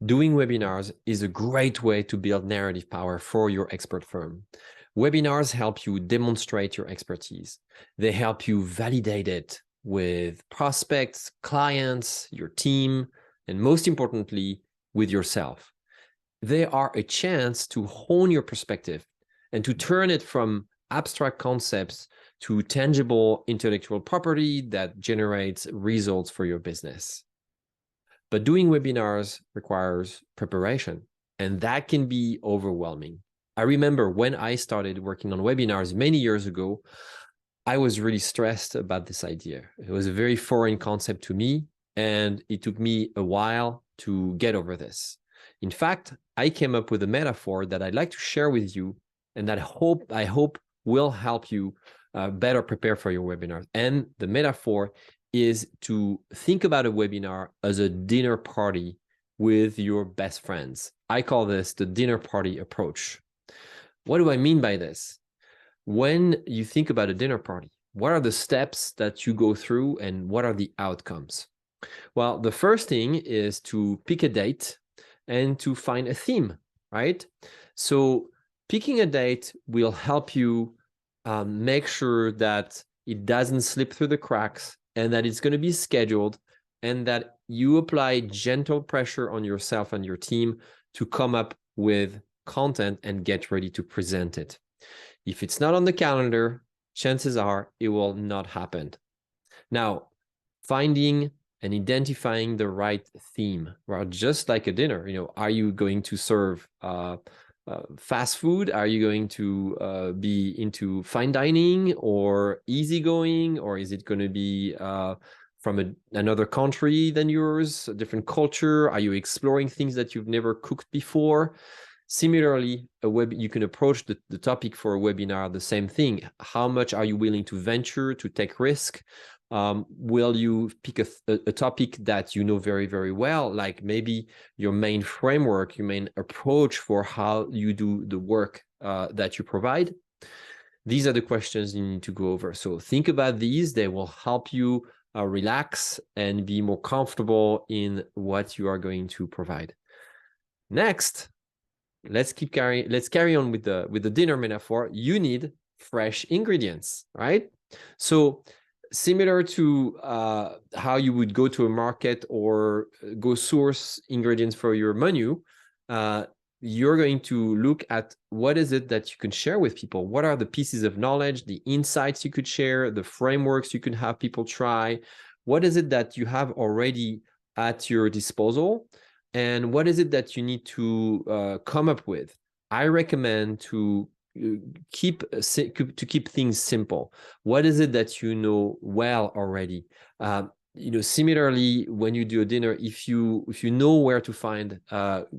Doing webinars is a great way to build narrative power for your expert firm. Webinars help you demonstrate your expertise. They help you validate it with prospects, clients, your team, and most importantly, with yourself. They are a chance to hone your perspective and to turn it from abstract concepts to tangible intellectual property that generates results for your business. But doing webinars requires preparation, and that can be overwhelming. I remember when I started working on webinars many years ago, I was really stressed about this idea. It was a very foreign concept to me, and it took me a while to get over this. In fact, I came up with a metaphor that I'd like to share with you, and that I hope will help you better prepare for your webinars. And the metaphor is to think about a webinar as a dinner party with your best friends. I call this the dinner party approach. What do I mean by this? When you think about a dinner party, what are the steps that you go through and what are the outcomes? Well, the first thing is to pick a date and to find a theme, right? So picking a date will help you make sure that it doesn't slip through the cracks and that it's going to be scheduled and that you apply gentle pressure on yourself and your team to come up with content and get ready to present it. If it's not on the calendar, chances are it will not happen. Now, finding and identifying the right theme, well, just like a dinner, are you going to serve fast food? Are you going to be into fine dining or easygoing, or is it going to be from another country than yours, a different culture? Are you exploring things that you've never cooked before? Similarly, you can approach the topic for a webinar the same thing. How much are you willing to venture, to take risk? Will you pick a topic that you know very, very well, like maybe your main framework, your main approach for how you do the work that you provide? These are the questions you need to go over. So think about these. They will help you relax and be more comfortable in what you are going to provide. Next, let's carry on with the dinner metaphor. You need fresh ingredients, right? So similar to how you would go to a market or go source ingredients for your menu, you're going to look at what is it that you can share with people. What are the pieces of knowledge, the insights you could share, the frameworks you could have people try? What is it that you have already at your disposal? And what is it that you need to come up with? I recommend to keep things simple. What is it that you know well already? Similarly, when you do a dinner, if you know where to find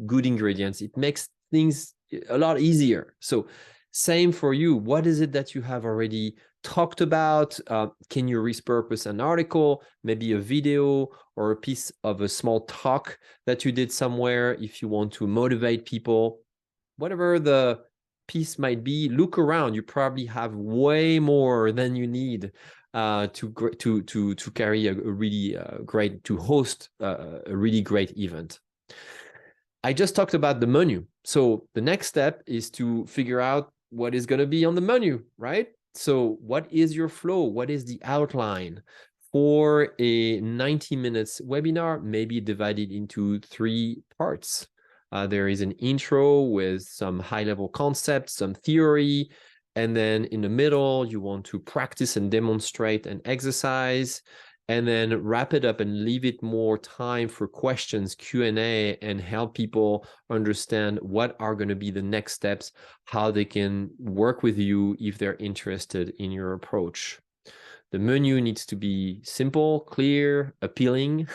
good ingredients, it makes things a lot easier. So same for you. What is it that you have already talked about? Can you repurpose an article, maybe a video or a piece of a small talk that you did somewhere if you want to motivate people? Whatever the piece might be, look around. You probably have way more than you need to carry a really great, to host a really great event. I just talked about the menu. So the next step is to figure out what is going to be on the menu, right? So what is your flow? What is the outline for a 90 minutes webinar? Maybe divided into 3 parts. There is an intro with some high-level concepts, some theory, and then in the middle, you want to practice and demonstrate and exercise, and then wrap it up and leave it more time for questions, Q&A, and help people understand what are going to be the next steps, how they can work with you if they're interested in your approach. The menu needs to be simple, clear, appealing,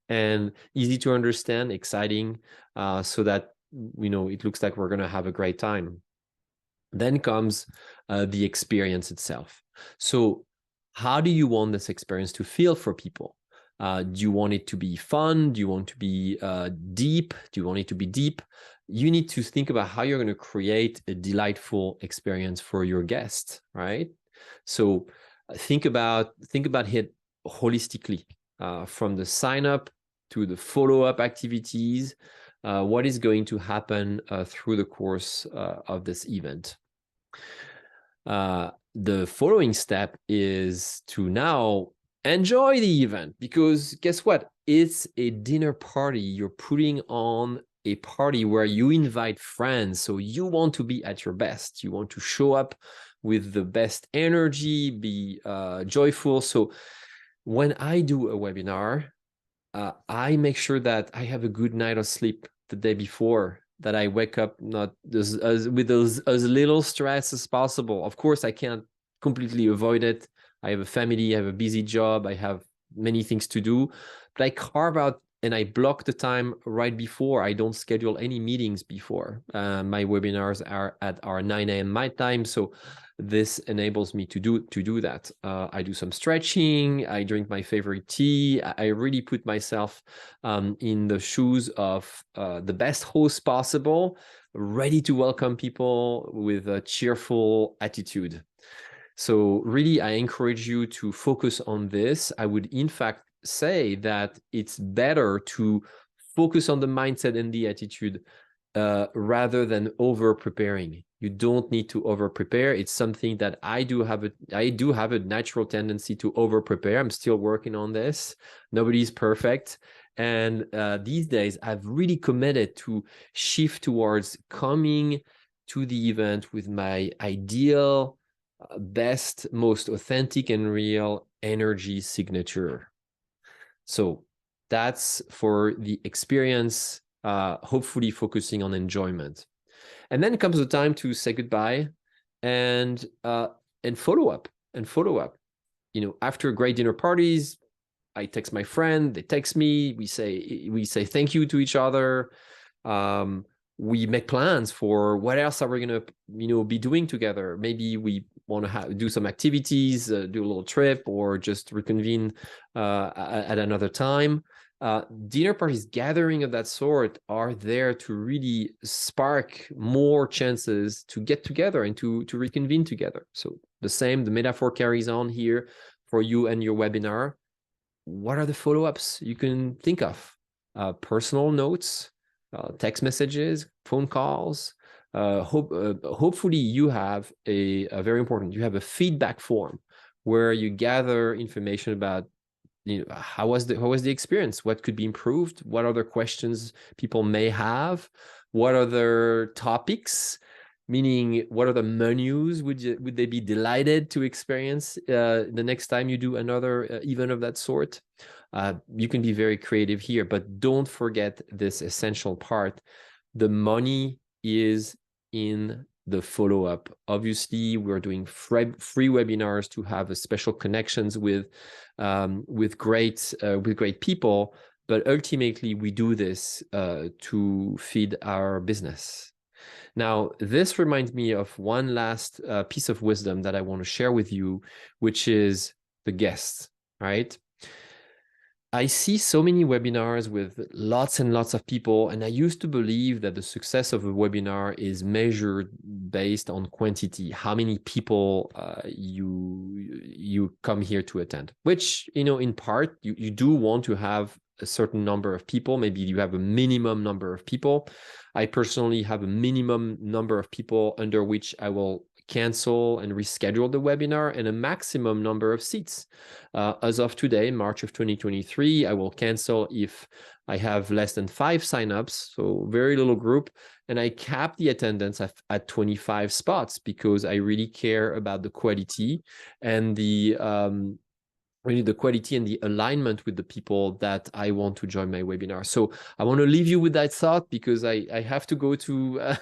and easy to understand, exciting, so that it looks like we're going to have a great time. Then comes the experience itself. So how do you want this experience to feel for people? Do you want it to be fun? Do you want to be deep? Do you want it to be deep? You need to think about how you're going to create a delightful experience for your guests, right? So think about it holistically, from the sign up to the follow-up activities, what is going to happen through the course of this event. The following step is to now enjoy the event, because guess what? It's a dinner party. You're putting on a party where you invite friends. So you want to be at your best. You want to show up with the best energy, be joyful. So when I do a webinar, I make sure that I have a good night of sleep the day before, that I wake up not with as little stress as possible. Of course, I can't completely avoid it. I have a family, I have a busy job, I have many things to do, but I carve out and I block the time right before. I don't schedule any meetings before. My webinars are at our 9 a.m. my time, so this enables me to do that. I do some stretching, I drink my favorite tea. I really put myself in the shoes of the best host possible, ready to welcome people with a cheerful attitude. So really, I encourage you to focus on this. I would in fact say that it's better to focus on the mindset and the attitude rather than over preparing. You don't need to over prepare. It's something that I do have a natural tendency to over prepare. I'm still working on this. Nobody's perfect. And these days I've really committed to shift towards coming to the event with my ideal, best, most authentic and real energy signature. So that's for the experience, hopefully focusing on enjoyment. And then comes the time to say goodbye and follow up. You know, after great dinner parties, I text my friend, they text me, we say thank you to each other. We make plans for what else are we gonna, you know, be doing together. Maybe we want to do some activities, do a little trip, or just reconvene at another time. Dinner parties, gathering of that sort, are there to really spark more chances to get together and to reconvene together. So the metaphor carries on here for you and your webinar. What are the follow-ups you can think of? Personal notes, text messages, phone calls. Hopefully you have a very important, you have a feedback form where you gather information about, you know, how was the experience, what could be improved, what other questions people may have, what other topics, meaning what other menus would they be delighted to experience the next time you do another event of that sort. You can be very creative here, but don't forget this essential part. The money is in the follow-up. Obviously, we're doing free webinars to have a special connections with great people, but ultimately we do this to feed our business. Now, this reminds me of one last piece of wisdom that I want to share with you, which is the guests, right? I see so many webinars with lots and lots of people, and I used to believe that the success of a webinar is measured based on quantity, how many people you come here to attend, which, you know, in part, you do want to have a certain number of people. Maybe you have a minimum number of people. I personally have a minimum number of people under which I will cancel and reschedule the webinar, and a maximum number of seats. As of today, March of 2023, I will cancel if I have less than 5 signups, so very little group, and I cap the attendance at 25 spots because I really care about the quality and really the quality and the alignment with the people that I want to join my webinar. So I want to leave you with that thought, because I have to go to,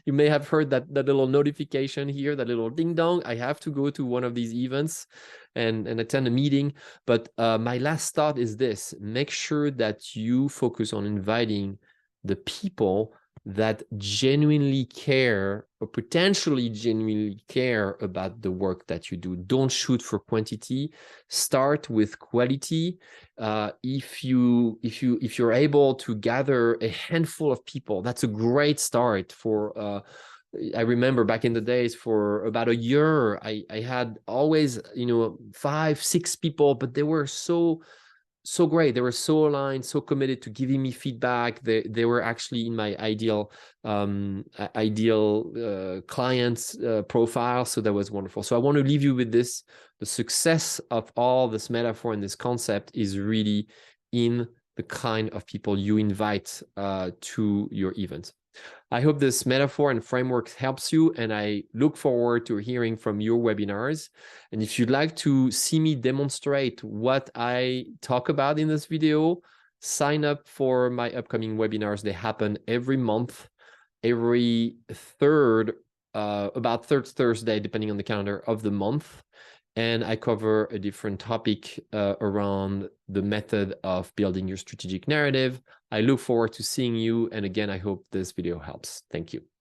you may have heard that little notification here, that little ding dong. I have to go to one of these events and attend a meeting. But my last thought is this: make sure that you focus on inviting the people that genuinely care, or potentially genuinely care, about the work that you do. Don't shoot for quantity. Start with quality. If you're able to gather a handful of people, that's a great start for. I remember back in the days, for about a year, I had always, 5, 6 people, but they were so so great. They were so aligned, so committed to giving me feedback. They were actually in my ideal clients profile. So that was wonderful. So I want to leave you with this. The success of all this metaphor and this concept is really in the kind of people you invite to your event. I hope this metaphor and framework helps you, and I look forward to hearing from your webinars. And if you'd like to see me demonstrate what I talk about in this video, sign up for my upcoming webinars. They happen every month, every about third Thursday, depending on the calendar of the month. And I cover a different topic around the method of building your strategic narrative. I look forward to seeing you. And again, I hope this video helps. Thank you.